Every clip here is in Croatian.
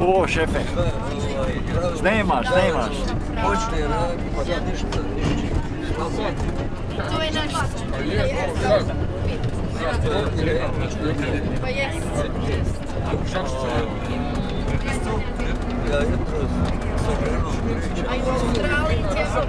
O, šefe. Snemaš. Počne raditi, pa ništa. To je naš. Pa jes. Ja jutro sa ženom pričam. A i u Australiji tješao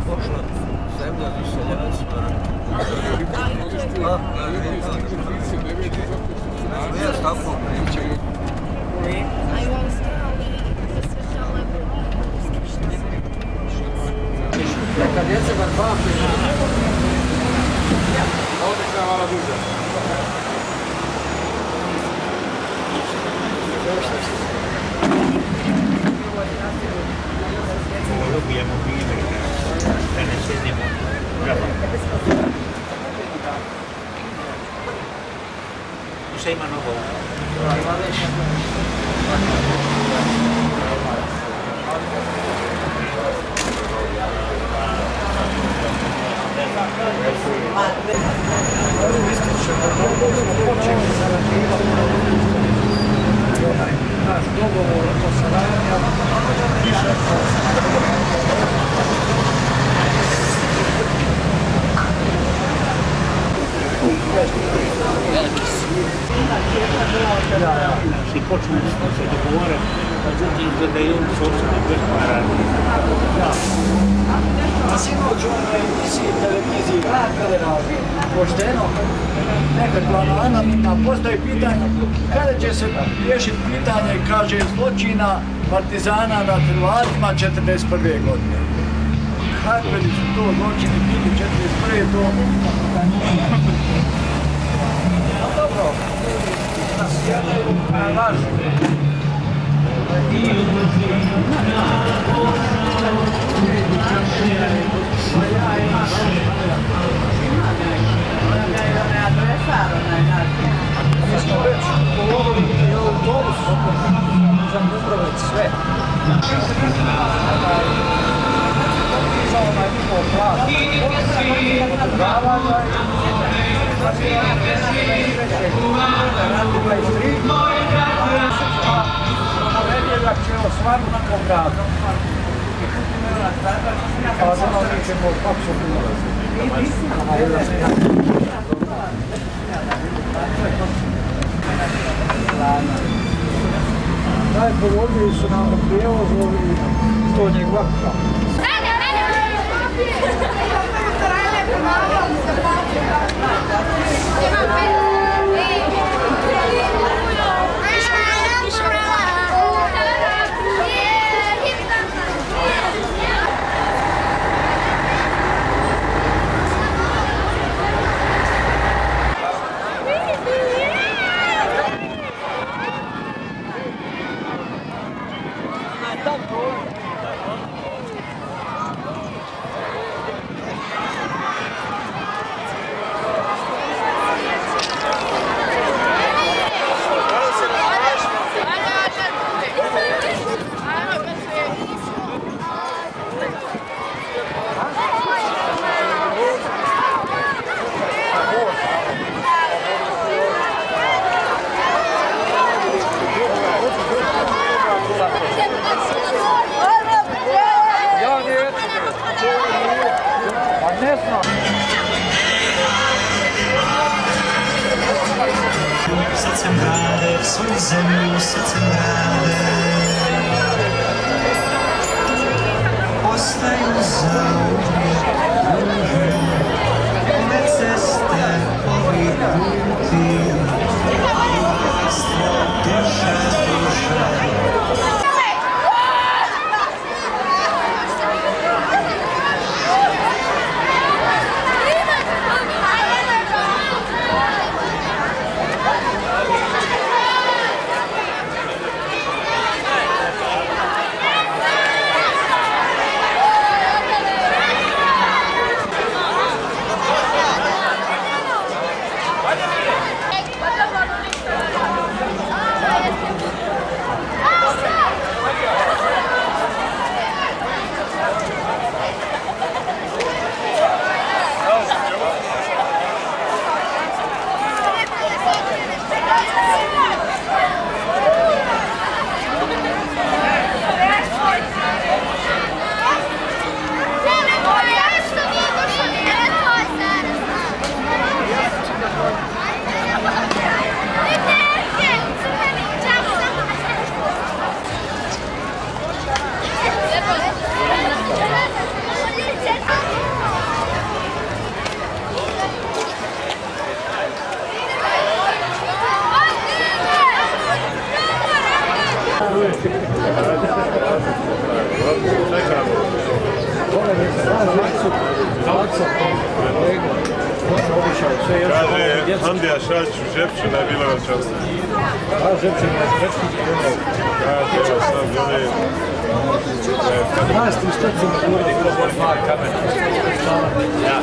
Pošla zemlja do seljacima. Ja s tako pričam. A i u Australiji posvećala Neka djeca ga papi. Ovdje će malo duže. Dobijemo bile, da ne sjedimo. Šta ima novo? Naš dogovor o saradnja više I počeli smo se dogovoriti, međutim da je on socijalno bez para. A sinoć u onoj emisiji televiziji Grad kada radi, pošteno, nekakva anonimna postavi pitanje kada će se riješiti pitanje, kaže, zločina partizana nad Hrvatima 1941. godine. Kakve li su to zločini bili 1941. to? A dobro, nas jedaju lažu. Mi smo već govorili i autobus za Dubrovec, sve. Za onaj njihov plan. Davanja ponedjeljak ćemo stvarno na kom gradu. Pa za ono mi ćemo kako se ulaziti. Najpovoljniji su nam prijevoz ovi Donjeg Vakfa. Srcem rade, svoju zemlju srcem rade. Ostaju zauvijek duže, ove ceste, ovi puti, ljubavstvo duša, duša. došao, sve još kaže, Andija Šačić u Žepčina je bila večasna. A Žepčina je Žepčina. Kaže, evo sad bili... 15 stocima ljudi, to boli mali kamen. Ja.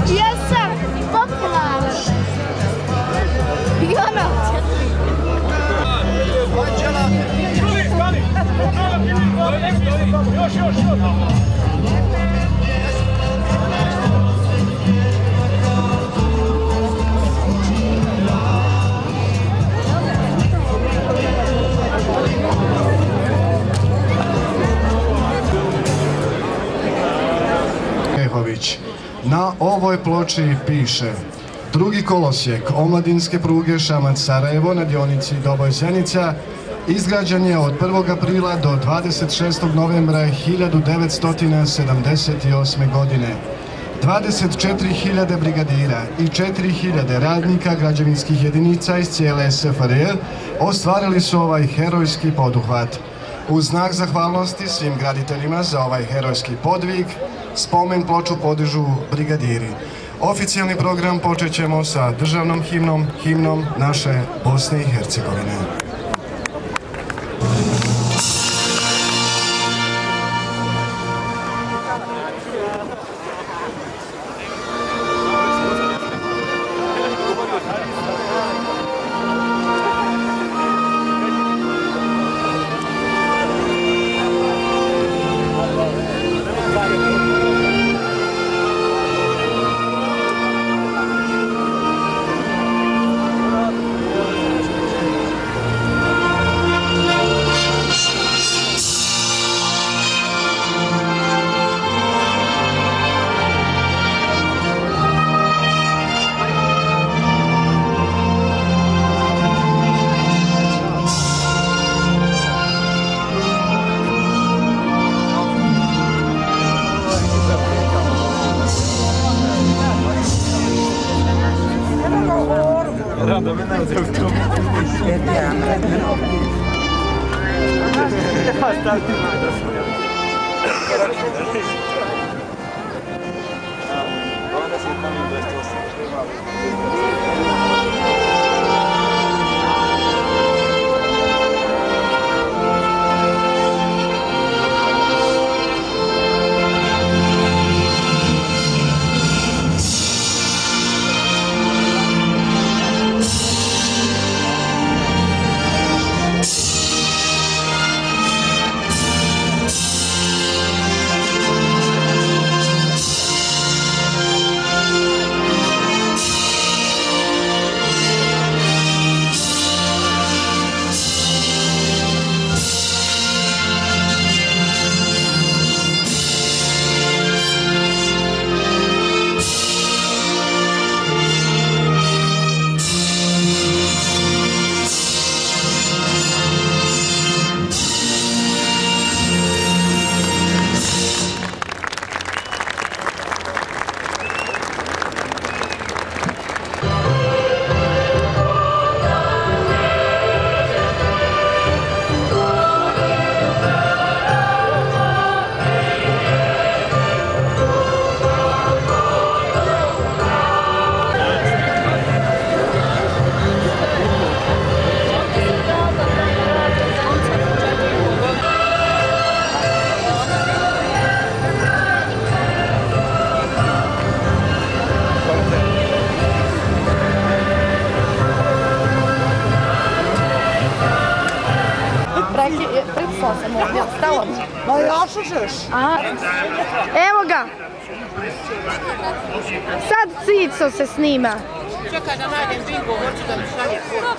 Jesam popularan. I ona ovoj ploči piše: drugi kolosijek omladinske pruge Šamac-Sarajevo na dionici Doboj-Sjenica izgrađen je od 1. aprila do 26. novembra 1978. godine. 24.000 brigadira i 4.000 radnika građevinskih jedinica iz cijele SFRJ ostvarili su ovaj herojski poduhvat. U znak zahvalnosti svim graditeljima za ovaj herojski podvig, spomen ploču podižu brigadiri. Oficijalni program počet ćemo sa državnom himnom, himnom naše Bosne i Hercegovine. Evo ga. Sad Cico se snima. Čekaj da najdem bingo, hoću da mi šalje poruku.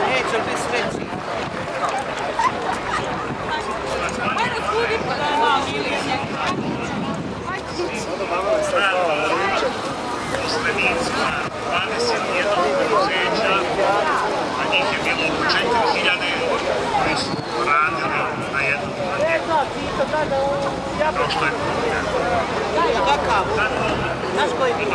Neće li biti sreći. Poslenicima 21 preduzeća, a njih je bilo 4.000 koji su radili na jednom projektu. Prošlo je Kakav? Znaš koji bi?